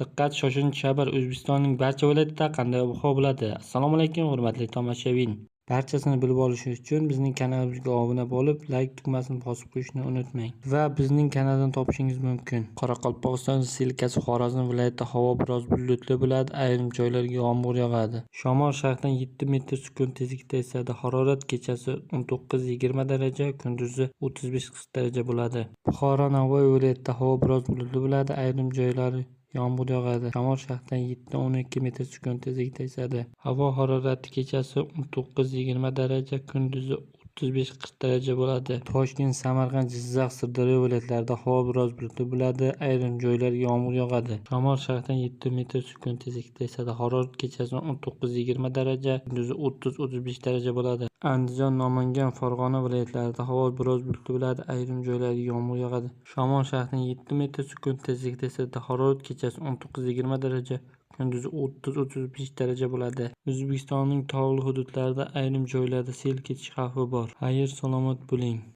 Diqqat, shoshilinch xabar! O'zbekistonning barcha viloyatida qanday ob-havo bo'ladi? Assalomu alaykum, hurmatli tomoshabin! Barchasini bilib olish uchun bizning kanalimizga obuna bo'lib, like tugmasini bosib qo'yishni unutmang. Va bizning kanaldan topishingiz mumkin. Qoraqalpog'iston Respublikasi Xorazm viloyatida havo biroz bulutli bo'ladi, ayrim joylarga yomg'ir yog'adi. Shamol sharqdan 7 metr/sekund tezlikda esadi. Harorat kechasi 19-20 daraja, kunduzi 35-40 daraja bo'ladi. Buxoro Navoiy viloyatida havo biroz bulutli bo'ladi, ayrim joylari yomg'ir yog'adi. Shamol sharqdan 7-12 metr/sekund tezlikda esadi. Havo harorati kechasi 19-20 daraja, kunduzi 35-40 daraja bo'ladi. Toshkent, Samarqand, Jizzax, Sirdaryo viloyatlarida havo biroz bulutli bo'ladi, ayrim joylarga yomg'ir yog'adi. Shamol sharqdan 7 metr/sekund tezlikda esadi. Harorat kechasi 19-20 daraja, kunduzi 30-35 daraja bo'ladi. Andijon, Namangan, Farg'ona viloyatlarida havo biroz bulutli bo'ladi, ayrim joylarga yomg'ir yog'adi. Shamol sharqdan 7 metr/sekund tezlikda esadi. Harorat kechasi 19-20 daraja, kunduzi 30-35 daraja bo'ladi. O'zbekistonning tog'li hududlarida ayrim joylarda sel ketish xavfi bor. Xayr, salomat bo'ling!